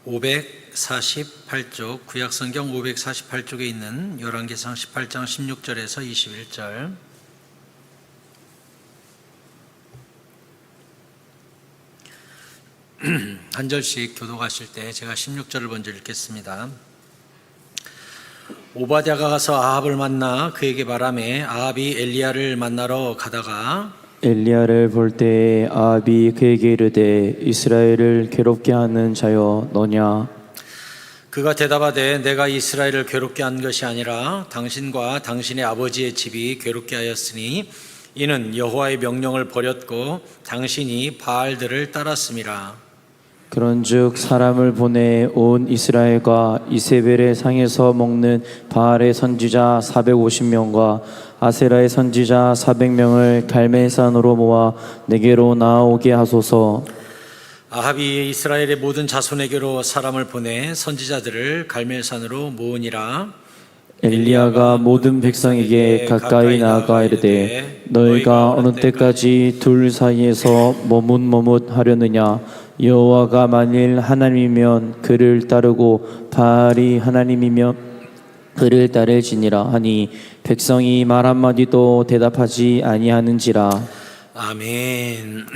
548쪽, 구약성경 548쪽에 있는 열왕기상 18장 16절에서 21절. 한 절씩 교독하실 때 제가 16절을 먼저 읽겠습니다. 오바댜가 가서 아합을 만나 그에게 말하매 아합이 엘리야를 만나러 가다가 엘리야를 볼 때에 아합이 그에게 이르되 이스라엘을 괴롭게 하는 자여 너냐? 그가 대답하되 내가 이스라엘을 괴롭게 한 것이 아니라 당신과 당신의 아버지의 집이 괴롭게 하였으니 이는 여호와의 명령을 버렸고 당신이 바알들을 따랐음이라. 그런즉 사람을 보내 온 이스라엘과 이세벨의 상에서 먹는 바알의 선지자 450명과 아세라의 선지자 400명을 갈멜산으로 모아 내게로 나아오게 하소서. 아합이 이스라엘의 모든 자손에게로 사람을 보내 선지자들을 갈멜산으로 모으니라. 엘리야가 모든 백성에게 가까이 나아가 이르되 너희가 어느 때까지 둘 사이에서 머뭇머뭇하려느냐? 여호와가 만일 하나님이면 그를 따르고 바알이 하나님이면 그를 따를지니라 하니 백성이 말 한마디도 대답하지 아니하는지라. 아멘.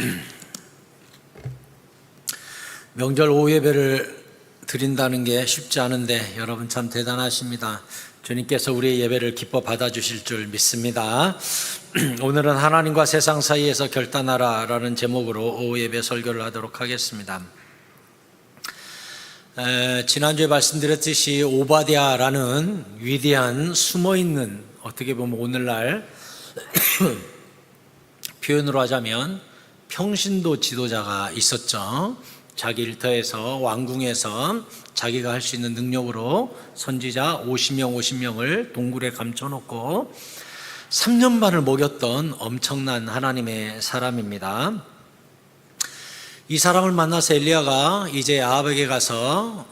명절 오후 예배를 드린다는 게 쉽지 않은데 여러분 참 대단하십니다. 주님께서 우리의 예배를 기뻐 받아주실 줄 믿습니다. 오늘은 하나님과 세상 사이에서 결단하라 라는 제목으로 오후 예배 설교를 하도록 하겠습니다. 지난주에 말씀드렸듯이 오바댜라는 위대한 숨어있는, 어떻게 보면 오늘날 표현으로 하자면 평신도 지도자가 있었죠. 자기 일터에서 왕궁에서 자기가 할 수 있는 능력으로 선지자 50명을 동굴에 감춰놓고 3년 반을 먹였던 엄청난 하나님의 사람입니다. 이 사람을 만나서 엘리야가 이제 아합에게 가서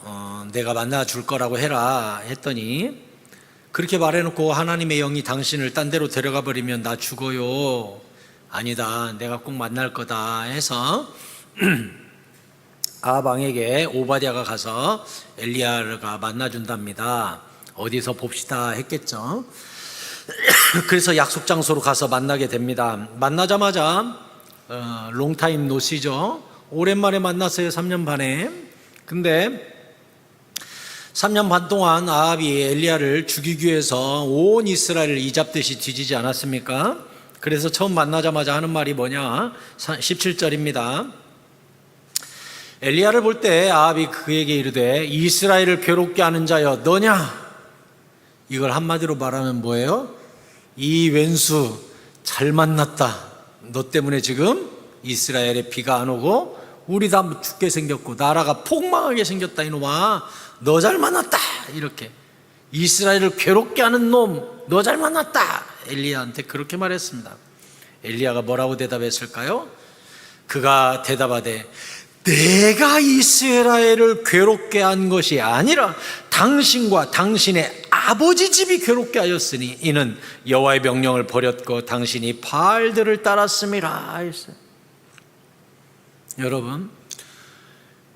내가 만나줄 거라고 해라 했더니, 그렇게 말해놓고 하나님의 영이 당신을 딴 데로 데려가 버리면 나 죽어요. 아니다, 내가 꼭 만날 거다 해서 아합 왕에게 오바댜가 가서 엘리야가 만나준답니다. 어디서 봅시다 했겠죠. 그래서 약속 장소로 가서 만나게 됩니다. 만나자마자 롱타임 노시죠. 오랜만에 만났어요. 3년 반에. 근데 3년 반 동안 아합이 엘리야를 죽이기 위해서 온 이스라엘을 이잡듯이 뒤지지 않았습니까? 그래서 처음 만나자마자 하는 말이 뭐냐? 17절입니다. 엘리야를 볼 때 아합이 그에게 이르되 이스라엘을 괴롭게 하는 자여 너냐? 이걸 한마디로 말하면 뭐예요? 이 왼수 잘 만났다. 너 때문에 지금 이스라엘에 비가 안 오고 우리 다 죽게 생겼고 나라가 폭망하게 생겼다. 이놈아, 너 잘 만났다. 이렇게 이스라엘을 괴롭게 하는 놈, 너 잘 만났다. 엘리야한테 그렇게 말했습니다. 엘리야가 뭐라고 대답했을까요? 그가 대답하되 내가 이스라엘을 괴롭게 한 것이 아니라 당신과 당신의 아버지 집이 괴롭게 하였으니 이는 여호와의 명령을 버렸고 당신이 바알들을 따랐음이라 했어요. 여러분,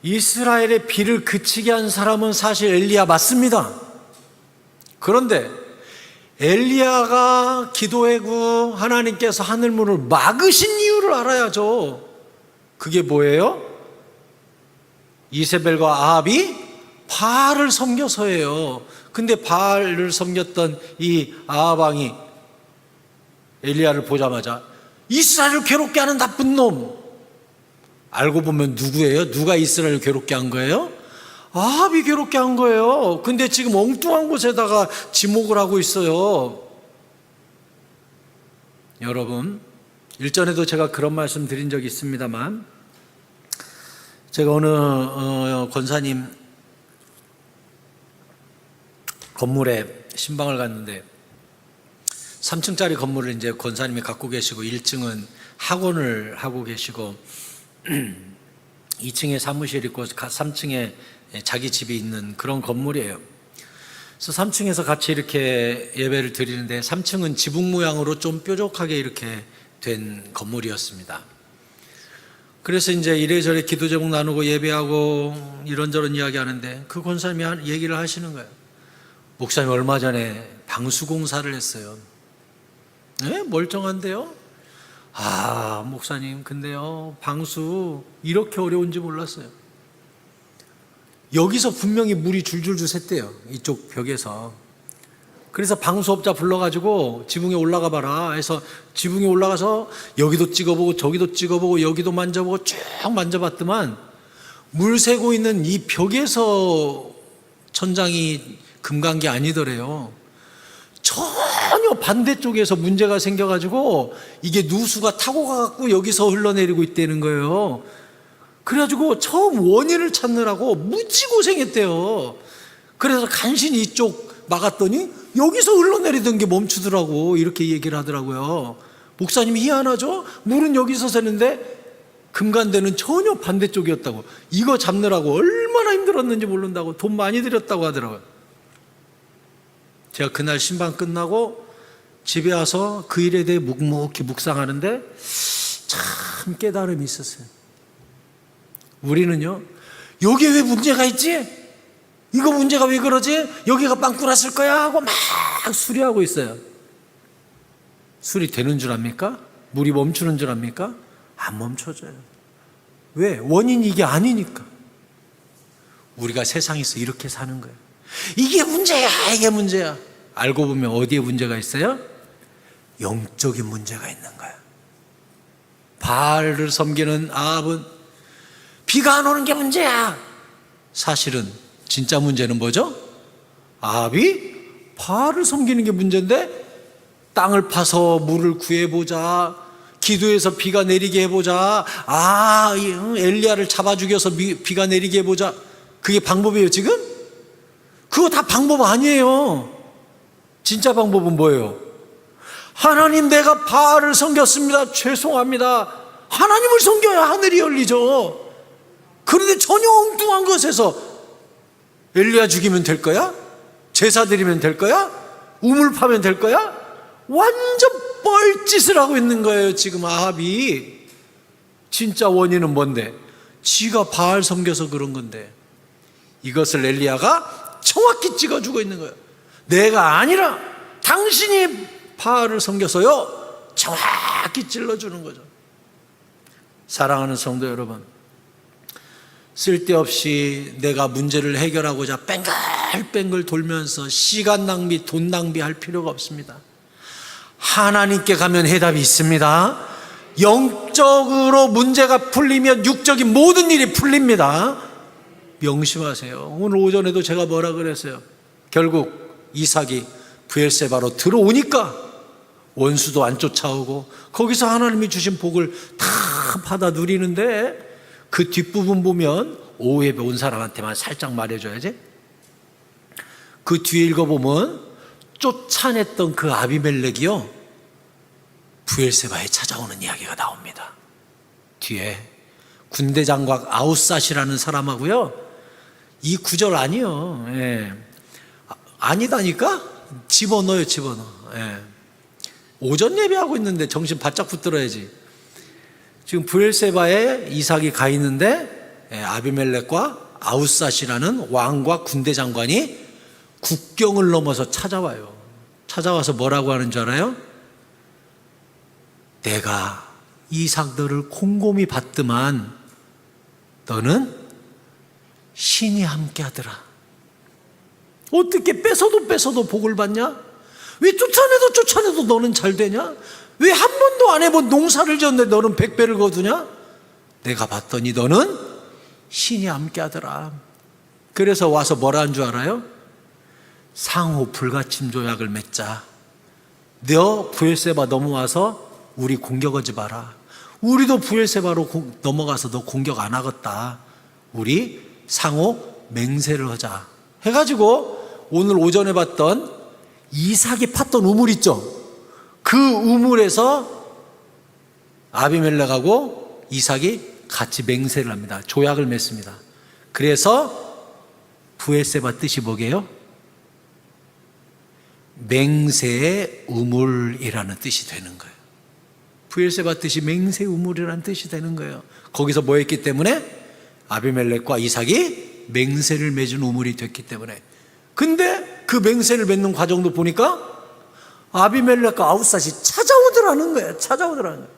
이스라엘의 비를 그치게 한 사람은 사실 엘리야 맞습니다. 그런데 엘리야가 기도하고 하나님께서 하늘문을 막으신 이유를 알아야죠. 그게 뭐예요? 이세벨과 아합이 바알을 섬겨서예요. 근데 바알을 섬겼던 이 아합 왕이 엘리야를 보자마자 이스라엘을 괴롭게 하는 나쁜 놈. 알고 보면 누구예요? 누가 이스라엘을 괴롭게 한 거예요? 아합이 괴롭게 한 거예요. 근데 지금 엉뚱한 곳에다가 지목을 하고 있어요. 여러분, 일전에도 제가 그런 말씀 드린 적이 있습니다만, 제가 어느 권사님 건물에 신방을 갔는데 3층짜리 건물을 이제 권사님이 갖고 계시고 1층은 학원을 하고 계시고 2층에 사무실 있고 3층에 자기 집이 있는 그런 건물이에요. 그래서 3층에서 같이 이렇게 예배를 드리는데 3층은 지붕 모양으로 좀 뾰족하게 이렇게 된 건물이었습니다. 그래서 이제 이래저래 기도 제목 나누고 예배하고 이런저런 이야기 하는데 그 권사님이 얘기를 하시는 거예요. 목사님 얼마 전에 방수공사를 했어요. 네? 멀쩡한데요? 목사님 근데요 방수 이렇게 어려운지 몰랐어요. 여기서 분명히 물이 줄줄줄 샜대요. 이쪽 벽에서. 그래서 방수업자 불러가지고 지붕에 올라가 봐라 해서 지붕에 올라가서 여기도 찍어보고 저기도 찍어보고 여기도 만져보고 쭉 만져봤더만 물 새고 있는 이 벽에서 천장이 금간 게 아니더래요. 전혀 반대쪽에서 문제가 생겨가지고 이게 누수가 타고 가갖고 여기서 흘러내리고 있다는 거예요. 그래가지고 처음 원인을 찾느라고 무지 고생했대요. 그래서 간신히 이쪽 막았더니 여기서 흘러내리던 게 멈추더라고. 이렇게 얘기를 하더라고요. 목사님이 희한하죠? 물은 여기서 새는데 금간대는 전혀 반대쪽이었다고. 이거 잡느라고 얼마나 힘들었는지 모른다고 돈 많이 들였다고 하더라고요. 제가 그날 신방 끝나고 집에 와서 그 일에 대해 묵묵히 묵상하는데 참 깨달음이 있었어요. 우리는요, 여기에 왜 문제가 있지? 이거 문제가 왜 그러지? 여기가 빵꾸 났을 거야 하고 막 수리하고 있어요. 수리 되는 줄 압니까? 물이 멈추는 줄 압니까? 안 멈춰져요. 왜? 원인이 이게 아니니까. 우리가 세상에서 이렇게 사는 거예요. 이게 문제야, 이게 문제야. 알고 보면 어디에 문제가 있어요? 영적인 문제가 있는 거예요. 바알을 섬기는 아합은 비가 안 오는 게 문제야. 사실은 진짜 문제는 뭐죠? 아합이 바알을 섬기는 게 문제인데 땅을 파서 물을 구해보자, 기도해서 비가 내리게 해보자, 엘리야를 잡아 죽여서 비가 내리게 해보자. 그게 방법이에요 지금? 그거 다 방법 아니에요. 진짜 방법은 뭐예요? 하나님 내가 바알을 섬겼습니다. 죄송합니다. 하나님을 섬겨야 하늘이 열리죠. 그런데 전혀 엉뚱한 것에서 엘리야 죽이면 될 거야? 제사 드리면 될 거야? 우물 파면 될 거야? 완전 뻘짓을 하고 있는 거예요 지금 아합이. 진짜 원인은 뭔데? 지가 바알 섬겨서 그런 건데 이것을 엘리야가 정확히 찍어주고 있는 거예요. 내가 아니라 당신이 바알을 섬겨서요 정확히 찔러주는 거죠. 사랑하는 성도 여러분, 쓸데없이 내가 문제를 해결하고자 뺑글뺑글 돌면서 시간 낭비, 돈 낭비할 필요가 없습니다. 하나님께 가면 해답이 있습니다. 영적으로 문제가 풀리면 육적인 모든 일이 풀립니다. 명심하세요. 오늘 오전에도 제가 뭐라 그랬어요? 결국 이삭이 브엘세바로 들어오니까 원수도 안 쫓아오고 거기서 하나님이 주신 복을 다 받아 누리는데 그 뒷부분 보면 오후에 온 사람한테만 살짝 말해줘야지. 그 뒤에 읽어보면 쫓아냈던 그 아비멜렉이요 브엘세바에 찾아오는 이야기가 나옵니다. 뒤에 군대장관 아웃삿이라는 사람하고요, 이 구절 아니요. 예. 아니다니까? 집어넣어요, 집어넣어. 예. 오전 예배하고 있는데 정신 바짝 붙들어야지. 지금 브엘세바에 이삭이 가 있는데 아비멜렉과 아웃삿이라는 왕과 군대 장관이 국경을 넘어서 찾아와요. 찾아와서 뭐라고 하는 줄 알아요? 내가 이삭 너를 곰곰이 봤더만 너는 신이 함께 하더라. 어떻게 뺏어도 복을 받냐? 왜 쫓아내도 너는 잘 되냐? 왜 한 번도 안 해본 농사를 지었는데 너는 100배를 거두냐? 내가 봤더니 너는 신이 함께 하더라. 그래서 와서 뭐라 한 줄 알아요? 상호 불가침 조약을 맺자. 너 브엘세바 넘어와서 우리 공격하지 마라. 우리도 브엘세바로 넘어가서 너 공격 안 하겠다. 우리 상호 맹세를 하자 해가지고 오늘 오전에 봤던 이삭이 팠던 우물 있죠? 그 우물에서 아비멜렉하고 이삭이 같이 맹세를 합니다. 조약을 맺습니다. 그래서 브엘세바 뜻이 뭐게요? 맹세의 우물이라는 뜻이 되는 거예요. 브엘세바 뜻이 맹세 우물이라는 뜻이 되는 거예요. 거기서 뭐 했기 때문에? 아비멜렉과 이삭이 맹세를 맺은 우물이 됐기 때문에. 근데 그 맹세를 맺는 과정도 보니까 아비멜렉과 아웃삿이 찾아오더라는 거예요. 찾아오더라는 거예요.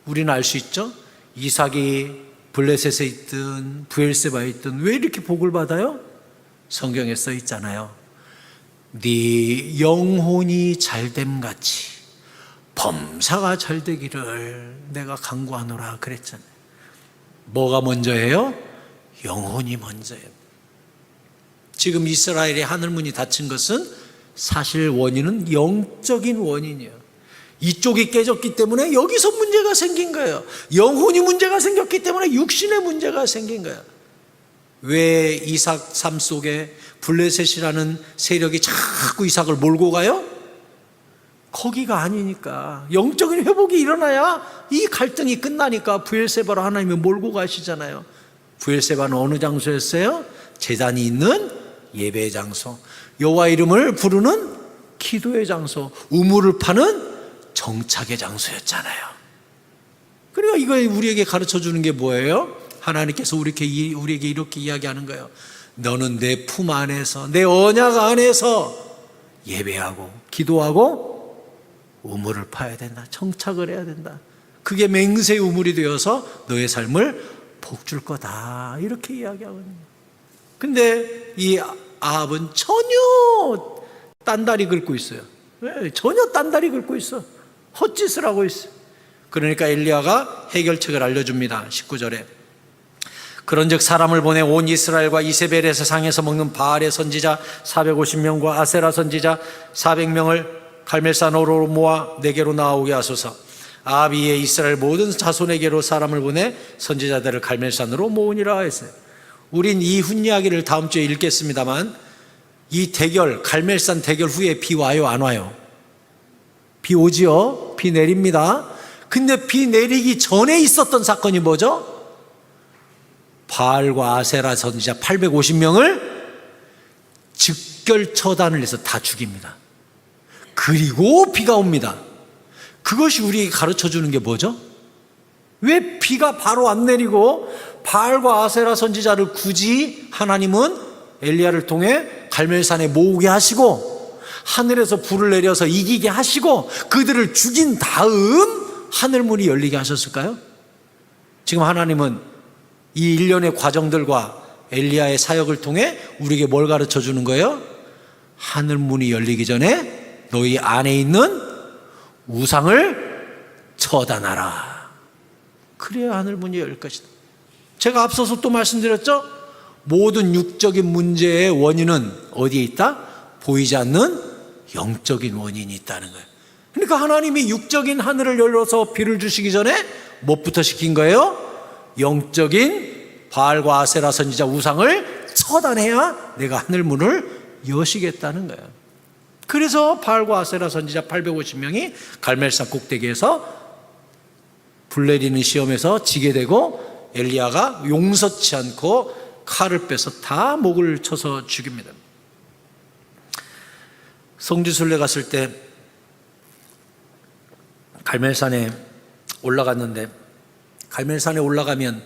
우리는 알 수 있죠? 이삭이 블레셋에 있든 브엘세바에 있든 왜 이렇게 복을 받아요? 성경에 써 있잖아요. 네 영혼이 잘됨같이 범사가 잘되기를 내가 간구하노라 그랬잖아요. 뭐가 먼저예요? 영혼이 먼저예요. 지금 이스라엘의 하늘문이 닫힌 것은 사실 원인은 영적인 원인이에요. 이쪽이 깨졌기 때문에 여기서 문제가 생긴 거예요. 영혼이 문제가 생겼기 때문에 육신의 문제가 생긴 거예요. 왜 이삭 삶 속에 블레셋이라는 세력이 자꾸 이삭을 몰고 가요? 거기가 아니니까. 영적인 회복이 일어나야 이 갈등이 끝나니까 브엘세바로 하나님이 몰고 가시잖아요. 브엘세바는 어느 장소였어요? 제단이 있는 예배의 장소, 여호와 이름을 부르는 기도의 장소, 우물을 파는 정착의 장소였잖아요. 그러니까 이거 우리에게 가르쳐 주는 게 뭐예요? 하나님께서 우리에게 이렇게 이야기하는 거예요. 너는 내 품 안에서, 내 언약 안에서 예배하고 기도하고 우물을 파야 된다. 정착을 해야 된다. 그게 맹세의 우물이 되어서 너의 삶을 복줄 거다. 이렇게 이야기하거든요. 근데 이 아합은 전혀 딴다리 긁고 있어요. 왜? 전혀 딴다리 긁고 있어. 헛짓을 하고 있어. 그러니까 엘리야가 해결책을 알려줍니다. 19절에 그런즉 사람을 보내 온 이스라엘과 이세벨에서 상에서 먹는 바알의 선지자 450명과 아세라 선지자 400명을 갈멜산으로 모아 내게로 나오게 하소서. 아합이 이에 이스라엘 모든 자손에게로 사람을 보내 선지자들을 갈멜산으로 모으니라 했어요. 우린 이 훗 이야기를 다음 주에 읽겠습니다만 이 대결, 갈멜산 대결 후에 비 와요, 안 와요? 비 오지요? 비 내립니다. 근데 비 내리기 전에 있었던 사건이 뭐죠? 바알과 아세라 선지자 850명을 즉결 처단을 해서 다 죽입니다. 그리고 비가 옵니다. 그것이 우리에게 가르쳐 주는 게 뭐죠? 왜 비가 바로 안 내리고 바알과 아세라 선지자를 굳이 하나님은 엘리야를 통해 갈멜산에 모으게 하시고 하늘에서 불을 내려서 이기게 하시고 그들을 죽인 다음 하늘문이 열리게 하셨을까요? 지금 하나님은 이 일련의 과정들과 엘리야의 사역을 통해 우리에게 뭘 가르쳐 주는 거예요? 하늘문이 열리기 전에 너희 안에 있는 우상을 처단하라. 그래야 하늘문이 열릴 것이다. 제가 앞서서 또 말씀드렸죠? 모든 육적인 문제의 원인은 어디에 있다? 보이지 않는 영적인 원인이 있다는 거예요. 그러니까 하나님이 육적인 하늘을 열어서 비를 주시기 전에 무엇부터 시킨 거예요? 영적인 바알과 아세라 선지자 우상을 처단해야 내가 하늘문을 여시겠다는 거예요. 그래서 바알과 아세라 선지자 850명이 갈멜산 꼭대기에서 불 내리는 시험에서 지게 되고 엘리야가 용서치 않고 칼을 빼서 다 목을 쳐서 죽입니다. 성지순례 갔을 때 갈멜산에 올라갔는데 갈멜산에 올라가면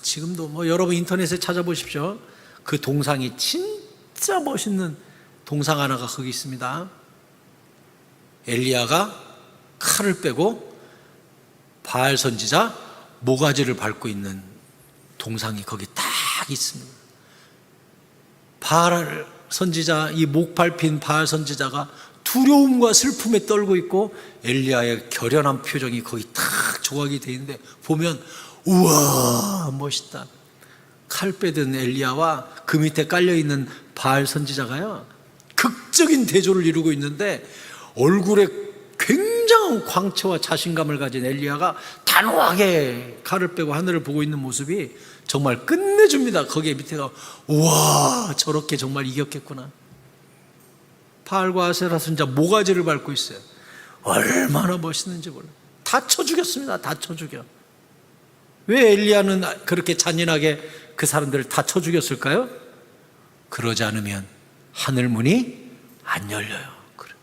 지금도 뭐 여러분 인터넷에 찾아보십시오. 그 동상이 진짜 멋있는 동상 하나가 거기 있습니다. 엘리야가 칼을 빼고 바알 선지자 모가지를 밟고 있는 동상이 거기 딱 있습니다. 바알 선지자, 이 목 밟힌 바알 선지자가 두려움과 슬픔에 떨고 있고 엘리야의 결연한 표정이 거기 딱 조각이 되어 있는데 보면 우와 멋있다. 칼 빼든 엘리야와 그 밑에 깔려있는 바알 선지자가요 극적인 대조를 이루고 있는데 얼굴에 굉장한 광채와 자신감을 가진 엘리야가 단호하게 칼을 빼고 하늘을 보고 있는 모습이 정말 끝내줍니다. 거기에 밑에가 우와 저렇게 정말 이겼겠구나. 바알과 아세라 선지자 모가지를 밟고 있어요. 얼마나 멋있는지 몰라요. 다 쳐 죽였습니다. 다 쳐 죽여. 왜 엘리야는 그렇게 잔인하게 그 사람들을 다 쳐 죽였을까요? 그러지 않으면 하늘문이 안 열려요. 그래.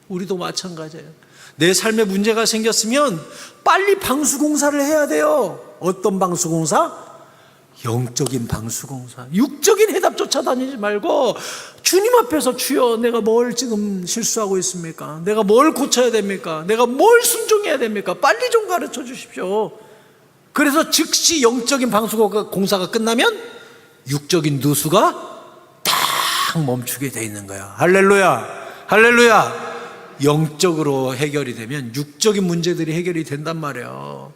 우리도 마찬가지예요. 내 삶에 문제가 생겼으면 빨리 방수공사를 해야 돼요. 어떤 방수공사? 영적인 방수공사. 육적인 해답 쫓아다니지 말고 주님 앞에서 주여 내가 뭘 지금 실수하고 있습니까? 내가 뭘 고쳐야 됩니까? 내가 뭘 순종해야 됩니까? 빨리 좀 가르쳐 주십시오. 그래서 즉시 영적인 방수공사가 끝나면 육적인 누수가 딱 멈추게 돼 있는 거야. 할렐루야, 할렐루야. 영적으로 해결이 되면 육적인 문제들이 해결이 된단 말이에요.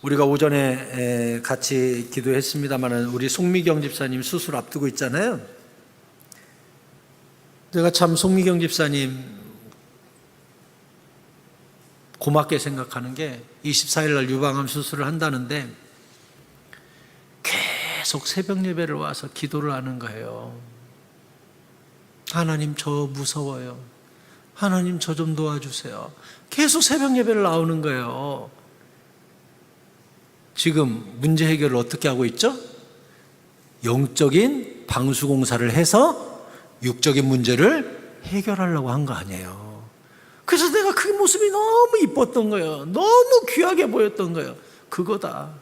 우리가 오전에 같이 기도했습니다만 우리 송미경 집사님 수술 앞두고 있잖아요. 제가 참 송미경 집사님 고맙게 생각하는 게 24일 날 유방암 수술을 한다는데 계속 새벽 예배를 와서 기도를 하는 거예요. 하나님 저 무서워요. 하나님 저 좀 도와주세요. 계속 새벽 예배를 나오는 거예요. 지금 문제 해결을 어떻게 하고 있죠? 영적인 방수공사를 해서 육적인 문제를 해결하려고 한 거 아니에요. 그래서 내가 그 모습이 너무 이뻤던 거예요. 너무 귀하게 보였던 거예요. 그거다.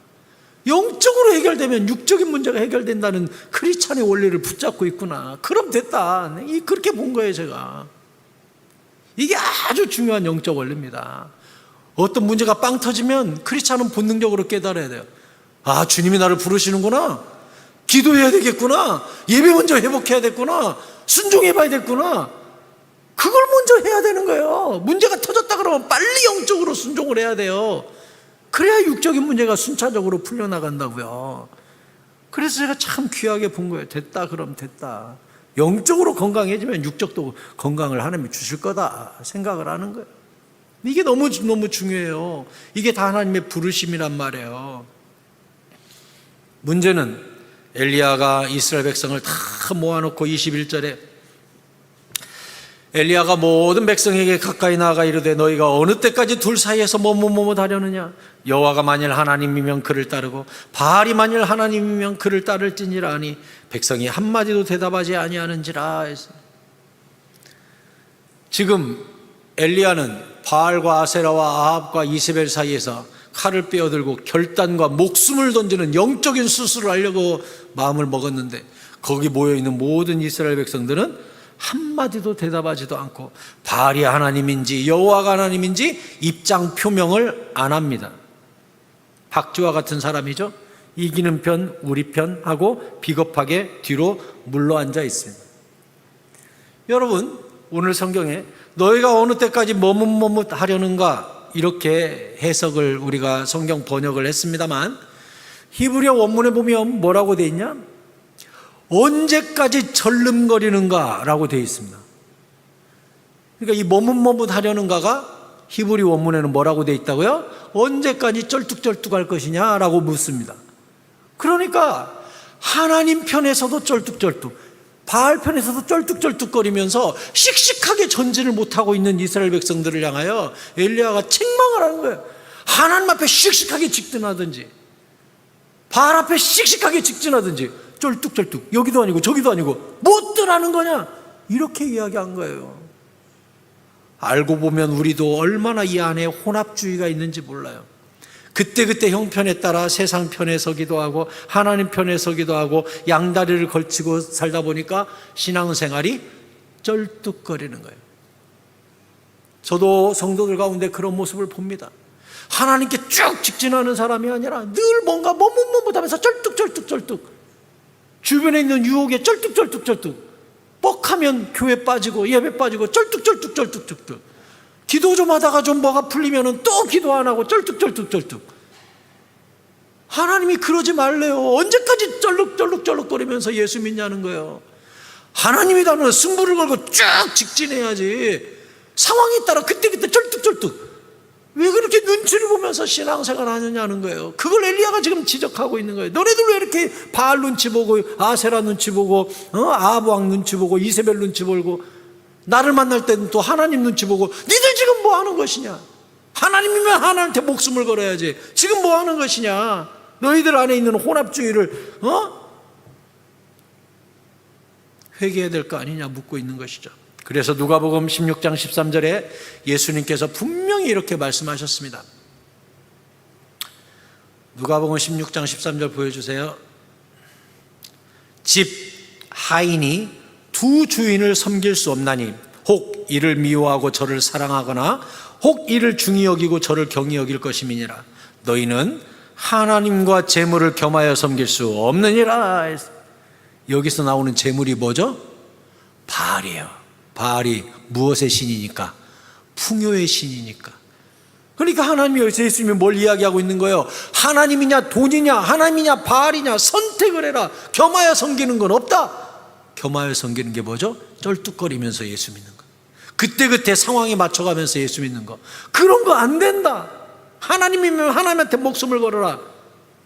영적으로 해결되면 육적인 문제가 해결된다는 크리스찬의 원리를 붙잡고 있구나. 그럼 됐다. 그렇게 본 거예요, 제가. 이게 아주 중요한 영적 원리입니다. 어떤 문제가 빵 터지면 크리스찬은 본능적으로 깨달아야 돼요. 아, 주님이 나를 부르시는구나. 기도해야 되겠구나. 예배 먼저 회복해야 됐구나. 순종해 봐야 됐구나. 그걸 먼저 해야 되는 거예요. 문제가 터졌다 그러면 빨리 영적으로 순종을 해야 돼요. 그래야 육적인 문제가 순차적으로 풀려나간다고요. 그래서 제가 참 귀하게 본 거예요. 됐다, 그럼 됐다. 영적으로 건강해지면 육적도 건강을 하나님이 주실 거다 생각을 하는 거예요. 이게 너무 중요해요. 이게 다 하나님의 부르심이란 말이에요. 문제는 엘리야가 이스라엘 백성을 다 모아놓고 21절에 엘리야가 모든 백성에게 가까이 나아가 이르되 너희가 어느 때까지 둘 사이에서 하려느냐? 여호와가 만일 하나님이면 그를 따르고 바알이 만일 하나님이면 그를 따를지니라 하니 백성이 한마디도 대답하지 아니하는지라 했어요. 지금 엘리야는 바알과 아세라와 아합과 이세벨 사이에서 칼을 빼어들고 결단과 목숨을 던지는 영적인 수술을 하려고 마음을 먹었는데 거기 모여있는 모든 이스라엘 백성들은 한마디도 대답하지도 않고 바알이 하나님인지 여호와가 하나님인지 입장 표명을 안 합니다. 박쥐와 같은 사람이죠. 이기는 편 우리 편 하고 비겁하게 뒤로 물러앉아 있습니다. 여러분, 오늘 성경에 너희가 어느 때까지 머뭇머뭇하려는가 이렇게 해석을 우리가 성경 번역을 했습니다만 히브리어 원문에 보면 뭐라고 돼 있냐? 언제까지 절름거리는가 라고 되어 있습니다. 그러니까 이 머뭇머뭇하려는가가 히브리 원문에는 뭐라고 되어 있다고요? 언제까지 쩔뚝쩔뚝할 것이냐 라고 묻습니다. 그러니까 하나님 편에서도 쩔뚝쩔뚝, 바알 편에서도 쩔뚝쩔뚝거리면서 씩씩하게 전진을 못하고 있는 이스라엘 백성들을 향하여 엘리야가 책망을 하는 거예요. 하나님 앞에 씩씩하게 직진하든지 바알 앞에 씩씩하게 직진하든지 쩔뚝쩔뚝 여기도 아니고 저기도 아니고 못 떠나는 거냐 이렇게 이야기한 거예요. 알고 보면 우리도 얼마나 이 안에 혼합주의가 있는지 몰라요. 그때그때 형편에 따라 세상 편에 서기도 하고 하나님 편에 서기도 하고 양다리를 걸치고 살다 보니까 신앙생활이 쩔뚝거리는 거예요. 저도 성도들 가운데 그런 모습을 봅니다. 하나님께 쭉 직진하는 사람이 아니라 늘 뭔가 머뭇머뭇하면서 쩔뚝쩔뚝 주변에 있는 유혹에 쩔뚝쩔뚝 뻑하면 교회 빠지고 예배 빠지고 쩔뚝쩔뚝 기도 좀 하다가 좀 뭐가 풀리면 또 기도 안 하고 쩔뚝쩔뚝 하나님이 그러지 말래요. 언제까지 쩔룩거리면서 예수 믿냐는 거예요. 하나님이라면 승부를 걸고 쭉 직진해야지. 상황에 따라 그때그때 쩔뚝쩔뚝 왜 그렇게 눈치를 보면서 신앙생활 하느냐는 거예요. 그걸 엘리야가 지금 지적하고 있는 거예요. 너네들 왜 이렇게 바알 눈치 보고 아세라 눈치 보고 아합 왕 눈치 보고 이세벨 눈치 보고 나를 만날 때는 또 하나님 눈치 보고 니들 지금 뭐 하는 것이냐? 하나님이면 하나님한테 목숨을 걸어야지. 지금 뭐 하는 것이냐? 너희들 안에 있는 혼합주의를 회개해야 될 거 아니냐 묻고 있는 것이죠. 그래서 누가복음 16장 13절에 예수님께서 분명히 이렇게 말씀하셨습니다. 누가복음 16장 13절 보여주세요. 집 하인이 두 주인을 섬길 수 없나니 혹 이를 미워하고 저를 사랑하거나 혹 이를 중히 여기고 저를 경히 여길 것임이니라. 너희는 하나님과 재물을 겸하여 섬길 수 없느니라. 여기서 나오는 재물이 뭐죠? 바알이에요. 바알이 무엇의 신이니까? 풍요의 신이니까. 그러니까 하나님이 여기서 예수님이 뭘 이야기하고 있는 거예요? 하나님이냐 돈이냐 하나님이냐 바알이냐 선택을 해라. 겸하여 섬기는 건 없다. 겸하여 섬기는 게 뭐죠? 쩔뚝거리면서 예수 믿는 거, 그때그때 상황에 맞춰가면서 예수 믿는 거, 그런 거 안 된다. 하나님이면 하나님한테 목숨을 걸어라.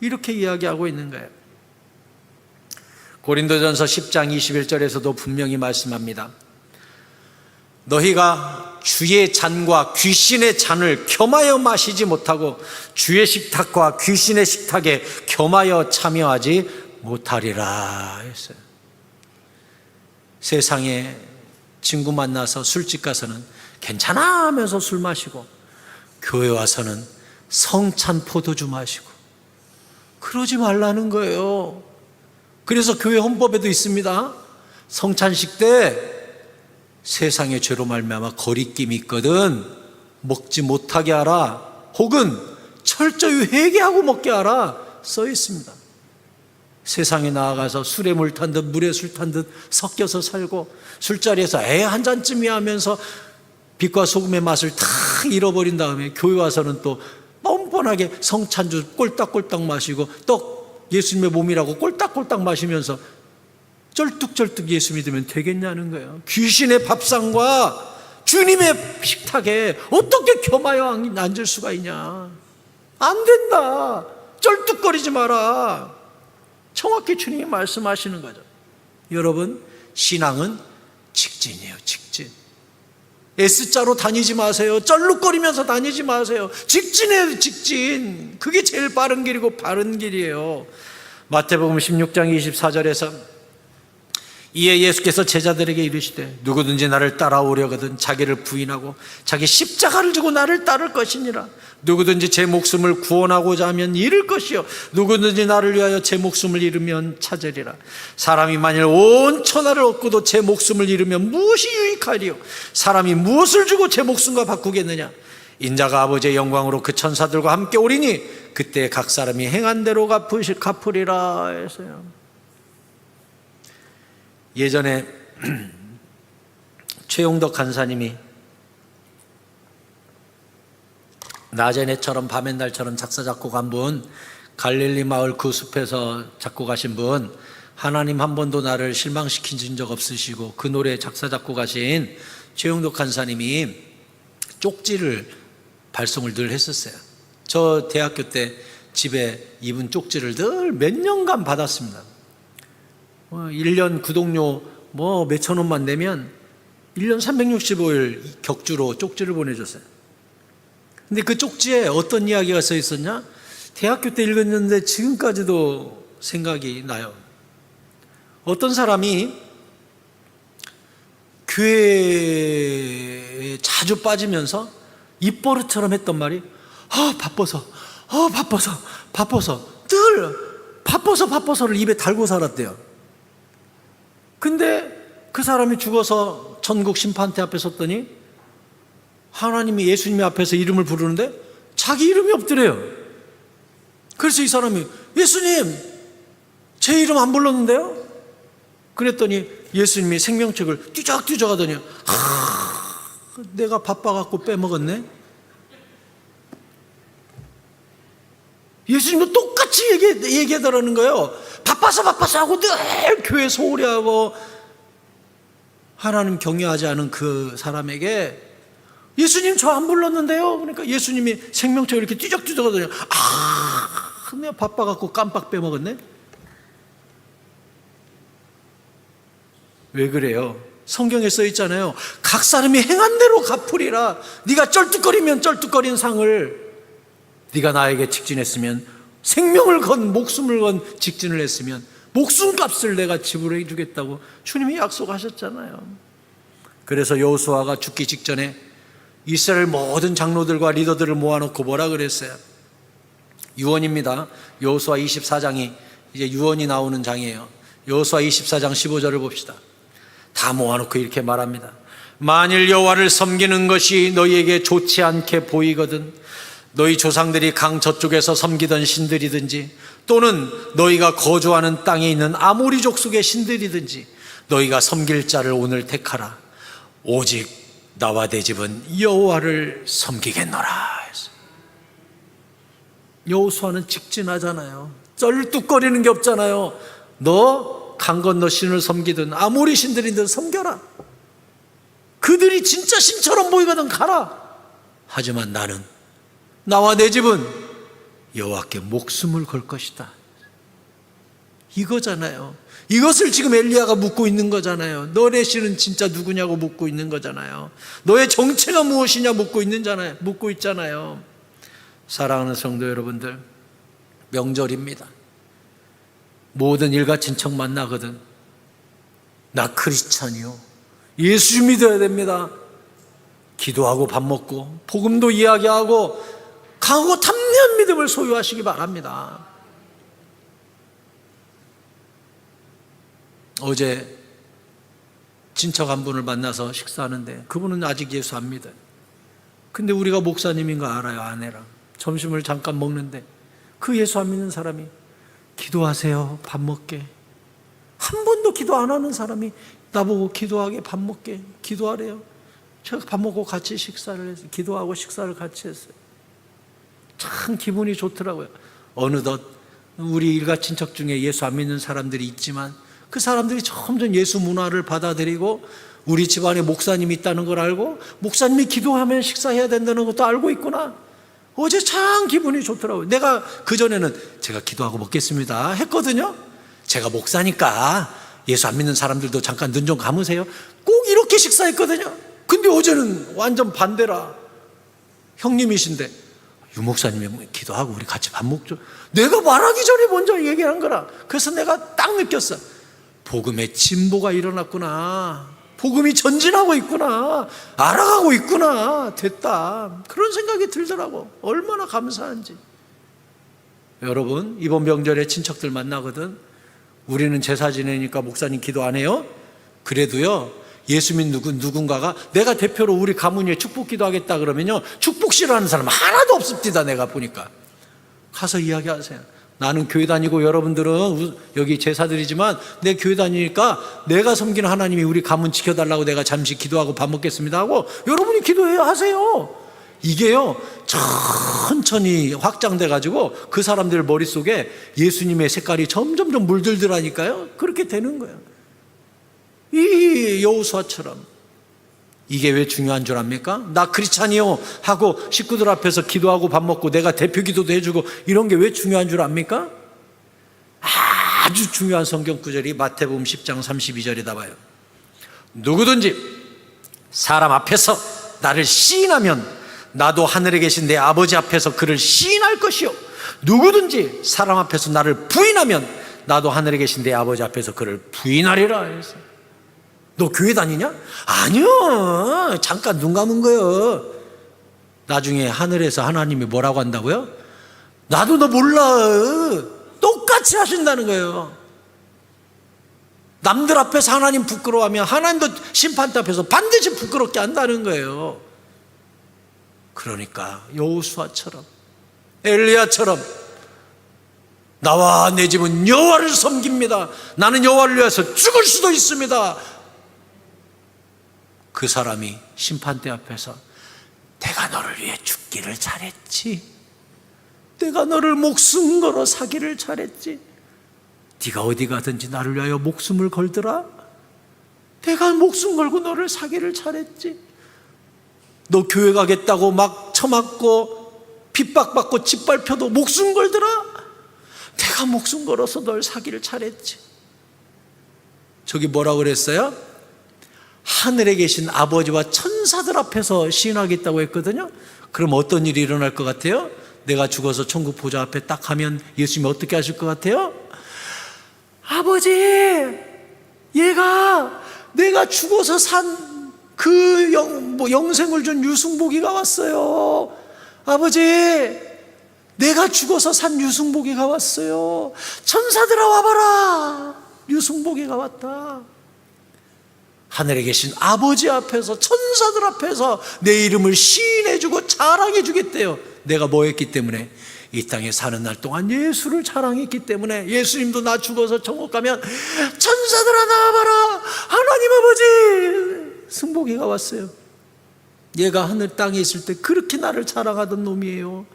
이렇게 이야기하고 있는 거예요. 고린도전서 10장 21절에서도 분명히 말씀합니다. 너희가 주의 잔과 귀신의 잔을 겸하여 마시지 못하고 주의 식탁과 귀신의 식탁에 겸하여 참여하지 못하리라 했어요. 세상에 친구 만나서 술집 가서는 괜찮아 하면서 술 마시고, 교회 와서는 성찬 포도주 마시고, 그러지 말라는 거예요. 그래서 교회 헌법에도 있습니다. 성찬식 때 세상의 죄로 말미암아 거리낌이 있거든 먹지 못하게 하라, 혹은 철저히 회개하고 먹게 하라 써 있습니다. 세상에 나아가서 술에 물 탄 듯 물에 술 탄 듯 섞여서 살고, 술자리에서 애 한 잔쯤이야 하면서 빛과 소금의 맛을 다 잃어버린 다음에 교회 와서는 또 뻔뻔하게 성찬주 꼴딱꼴딱 마시고 떡 예수님의 몸이라고 꼴딱꼴딱 마시면서 쩔뚝쩔뚝 예수 믿으면 되겠냐는 거예요. 귀신의 밥상과 주님의 식탁에 어떻게 겸하여 앉을 수가 있냐. 안 된다. 쩔뚝거리지 마라. 정확히 주님이 말씀하시는 거죠. 여러분, 신앙은 직진이에요. 직진. S자로 다니지 마세요. 쩔룩거리면서 다니지 마세요. 직진이에요. 직진. 그게 제일 빠른 길이고 바른 길이에요. 마태복음 16장 24절에서 이에 예수께서 제자들에게 이르시되 누구든지 나를 따라오려거든 자기를 부인하고 자기 십자가를 지고 나를 따를 것이니라. 누구든지 제 목숨을 구원하고자 하면 잃을 것이요 누구든지 나를 위하여 제 목숨을 잃으면 찾으리라. 사람이 만일 온 천하를 얻고도 제 목숨을 잃으면 무엇이 유익하리요? 사람이 무엇을 주고 제 목숨과 바꾸겠느냐? 인자가 아버지의 영광으로 그 천사들과 함께 오리니 그때 각 사람이 행한 대로 갚으리라 했어요. 예전에 최용덕 간사님이 낮의 내처럼 밤의 날처럼 작사 작곡한 분, 갈릴리 마을 그 숲에서 작곡하신 분, 하나님 한 번도 나를 실망시킨 적 없으시고 그 노래 작사 작곡하신 최용덕 간사님이 쪽지를 발송을 늘 했었어요. 저 대학교 때 집에 이분 쪽지를 늘 몇 년간 받았습니다. 1년 구독료 몇천 원만 내면 1년 365일 격주로 쪽지를 보내줬어요. 근데 그 쪽지에 어떤 이야기가 써 있었냐? 대학교 때 읽었는데 지금까지도 생각이 나요. 어떤 사람이 교회에 자주 빠지면서 입버릇처럼 했던 말이 바빠서 늘 바빠서를 입에 달고 살았대요. 근데 그 사람이 죽어서 천국 심판대 앞에 섰더니 하나님이 예수님이 앞에서 이름을 부르는데 자기 이름이 없더래요. 그래서 이 사람이 예수님 제 이름 안 불렀는데요? 그랬더니 예수님이 생명책을 뒤적뒤적 하더니 내가 바빠갖고 빼먹었네. 예수님도 똑같이 얘기하더라는 거예요. 바빠서 하고 늘 교회 소홀히 하고 하나님 경외하지 않은 그 사람에게 예수님 저 안 불렀는데요? 그러니까 예수님이 생명책을 이렇게 뒤적뒤적 하더니 내가 바빠갖고 깜빡 빼먹었네. 왜 그래요? 성경에 써 있잖아요. 각 사람이 행한 대로 갚으리라. 네가 쩔뚝거리면 쩔뚝거린 상을, 네가 나에게 직진했으면, 생명을 건 목숨을 건 직진을 했으면 목숨값을 내가 지불해 주겠다고 주님이 약속하셨잖아요. 그래서 여호수아가 죽기 직전에 이스라엘 모든 장로들과 리더들을 모아놓고 뭐라 그랬어요? 유언입니다. 여호수아 24장이 이제 유언이 나오는 장이에요. 여호수아 24장 15절을 봅시다. 다 모아놓고 이렇게 말합니다. 만일 여호와를 섬기는 것이 너희에게 좋지 않게 보이거든 너희 조상들이 강 저쪽에서 섬기던 신들이든지 또는 너희가 거주하는 땅에 있는 아모리 족속의 신들이든지 너희가 섬길 자를 오늘 택하라. 오직 나와 내 집은 여호와를 섬기겠노라. 여호수아는 직진하잖아요. 쩔뚝거리는 게 없잖아요. 너 강 건너 신을 섬기든 아모리 신들이든 섬겨라. 그들이 진짜 신처럼 보이거든 가라. 하지만 나는 나와 내 집은 여호와께 목숨을 걸 것이다. 이거잖아요. 이것을 지금 엘리야가 묻고 있는 거잖아요. 너네 신은 진짜 누구냐고 묻고 있는 거잖아요. 너의 정체가 무엇이냐 묻고 있잖아요. 사랑하는 성도 여러분들, 명절입니다. 모든 일가 친척 만나거든. 나 크리스찬이요. 예수 믿어야 됩니다. 기도하고 밥 먹고 복음도 이야기하고 강하고 탐대한 믿음을 소유하시기 바랍니다. 어제 친척 한 분을 만나서 식사하는데 그분은 아직 예수 안 믿어요. 근데 우리가 목사님인 거 알아요. 아내랑 점심을 잠깐 먹는데 그 예수 안 믿는 사람이 기도하세요. 밥 먹게. 한 번도 기도 안 하는 사람이 나보고 기도하게 밥 먹게 기도하래요. 제가 밥 먹고 같이 식사를 했어요. 기도하고 식사를 같이 했어요. 참 기분이 좋더라고요. 어느덧 우리 일가 친척 중에 예수 안 믿는 사람들이 있지만 그 사람들이 점점 예수 문화를 받아들이고 우리 집안에 목사님이 있다는 걸 알고 목사님이 기도하면 식사해야 된다는 것도 알고 있구나. 어제 참 기분이 좋더라고요. 내가 그전에는 제가 기도하고 먹겠습니다 했거든요. 제가 목사니까 예수 안 믿는 사람들도 잠깐 눈 좀 감으세요. 꼭 이렇게 식사했거든요. 근데 어제는 완전 반대라. 형님이신데 유 목사님이 기도하고 우리 같이 밥 먹죠. 내가 말하기 전에 먼저 얘기한 거라. 그래서 내가 딱 느꼈어. 복음의 진보가 일어났구나. 복음이 전진하고 있구나. 알아가고 있구나. 됐다. 그런 생각이 들더라고. 얼마나 감사한지. 여러분, 이번 명절에 친척들 만나거든. 우리는 제사 지내니까 목사님 기도 안 해요? 그래도요, 예수 믿는 누군가가 내가 대표로 우리 가문에 축복 기도하겠다 그러면요, 축복 싫어하는 사람 하나도 없습니다. 내가 보니까. 가서 이야기하세요. 나는 교회 다니고 여러분들은 여기 제사드리지만 내 교회 다니니까 내가 섬기는 하나님이 우리 가문 지켜달라고 내가 잠시 기도하고 밥 먹겠습니다 하고 여러분이 기도해야 하세요. 이게요 천천히 확장돼 가지고 그 사람들 머릿속에 예수님의 색깔이 점점점 물들더라니까요. 그렇게 되는 거예요. 이 여호수아처럼. 이게 왜 중요한 줄 압니까? 나 크리스찬이요 하고 식구들 앞에서 기도하고 밥 먹고 내가 대표 기도도 해주고 이런 게 왜 중요한 줄 압니까? 아주 중요한 성경 구절이 마태복음 10장 32절이다 봐요. 누구든지 사람 앞에서 나를 시인하면 나도 하늘에 계신 내 아버지 앞에서 그를 시인할 것이요 누구든지 사람 앞에서 나를 부인하면 나도 하늘에 계신 내 아버지 앞에서 그를 부인하리라 해서. 너 교회 다니냐? 아니요. 잠깐 눈 감은 거예요. 나중에 하늘에서 하나님이 뭐라고 한다고요? 나도 너 몰라. 똑같이 하신다는 거예요. 남들 앞에서 하나님 부끄러워하면 하나님도 심판대 앞에서 반드시 부끄럽게 한다는 거예요. 그러니까 여호수아처럼 엘리야처럼 나와 내 집은 여호와를 섬깁니다. 나는 여호와를 위해서 죽을 수도 있습니다. 그 사람이 심판대 앞에서 내가 너를 위해 죽기를 잘했지. 내가 너를 목숨 걸어 사기를 잘했지. 네가 어디 가든지 나를 위하여 목숨을 걸더라. 내가 목숨 걸고 너를 사기를 잘했지. 너 교회 가겠다고 막 처맞고 핍박받고 짓밟혀도 목숨 걸더라. 내가 목숨 걸어서 널 사기를 잘했지. 저기 뭐라고 그랬어요? 하늘에 계신 아버지와 천사들 앞에서 시인하겠다고 했거든요. 그럼 어떤 일이 일어날 것 같아요? 내가 죽어서 천국 보좌 앞에 딱 하면 예수님이 어떻게 하실 것 같아요? 아버지, 얘가 내가 죽어서 산 그 영생을 준 유승복이가 왔어요. 아버지, 내가 죽어서 산 유승복이가 왔어요. 천사들아 와봐라. 유승복이가 왔다. 하늘에 계신 아버지 앞에서, 천사들 앞에서 내 이름을 시인해주고 자랑해 주겠대요. 내가 뭐 했기 때문에? 이 땅에 사는 날 동안 예수를 자랑했기 때문에. 예수님도 나 죽어서 천국 가면 천사들아 나와봐라. 하나님 아버지, 승복이가 왔어요. 얘가 하늘 땅에 있을 때 그렇게 나를 자랑하던 놈이에요.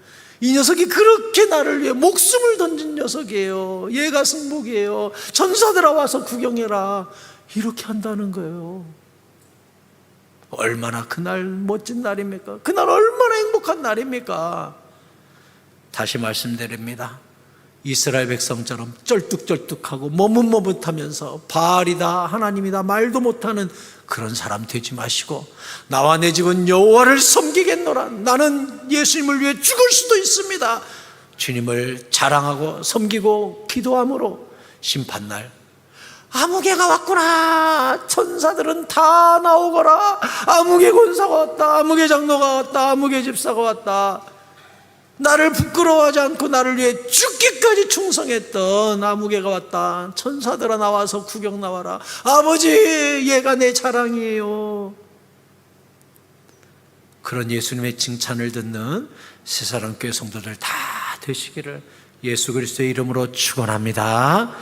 이 녀석이 그렇게 나를 위해 목숨을 던진 녀석이에요. 얘가 승복이에요. 천사들아 와서 구경해라. 이렇게 한다는 거예요. 얼마나 그날 멋진 날입니까? 그날 얼마나 행복한 날입니까? 다시 말씀드립니다. 이스라엘 백성처럼 쩔뚝쩔뚝하고 머뭇머뭇하면서 바알이다 하나님이다 말도 못하는 그런 사람 되지 마시고, 나와 내 집은 여호와를 섬기겠노라. 나는 예수님을 위해 죽을 수도 있습니다. 주님을 자랑하고 섬기고 기도함으로 심판날, 아무개가 왔구나. 천사들은 다 나오거라. 아무개 권사가 왔다. 아무개 장로가 왔다. 아무개 집사가 왔다. 나를 부끄러워하지 않고 나를 위해 죽기까지 충성했던 아무개가 왔다. 천사들아 나와서 구경 나와라. 아버지, 얘가 내 자랑이에요. 그런 예수님의 칭찬을 듣는 새사랑교회 성도들 다 되시기를 예수 그리스도의 이름으로 축원합니다.